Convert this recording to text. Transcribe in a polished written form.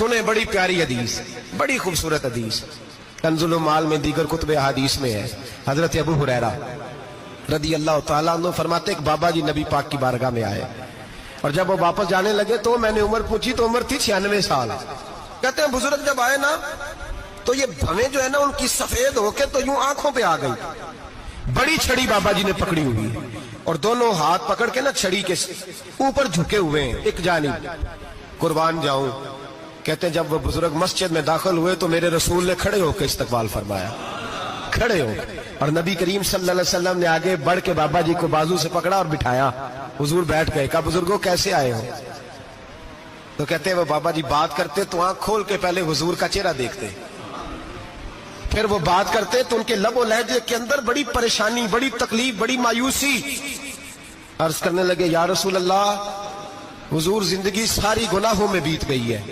सुने बड़ी प्यारी हदीस, बड़ी खूबसूरत हदीस, कंजुल माल में दीगर कुतुब हदीस में है। हजरत अबू हुरैरा रदी अल्लाह तआला अन्हु फरमाते एक बाबा जी नबी पाक की बारगाह में आए और जब वो वापस जाने लगे तो मैंने उम्र पूछी तो उम्र थी 96 साल। कहते हैं बुजुर्ग जब आए ना तो ये भवें जो है ना उनकी सफेद होके तो यूं आंखों पे आ गई। बड़ी छड़ी बाबा जी ने पकड़ी हुई और दोनों हाथ पकड़ के ना छड़ी के ऊपर झुके हुए हैं एक जानिब, कुर्बान जाऊं। कहते हैं जब वो बुजुर्ग मस्जिद में दाखिल हुए तो मेरे रसूल ने खड़े होकर इस्तकबाल फरमाया, खड़े हो, और नबी करीम सल्लल्लाहु अलैहि वसल्लम ने आगे बढ़ के बाबा जी को बाजू से पकड़ा और बिठाया। हुजूर बैठ गए। कहा बुजुर्गों कैसे आए हो? तो कहते हैं वो बाबा जी बात करते तो आंख खोल के पहले हुजूर का चेहरा देखते, फिर वो बात करते तो उनके लबो लहजे के अंदर बड़ी परेशानी, बड़ी तकलीफ, बड़ी मायूसी। अर्ज करने लगे या रसूल अल्लाह, हुजूर जिंदगी सारी गुनाहों में बीत गई है,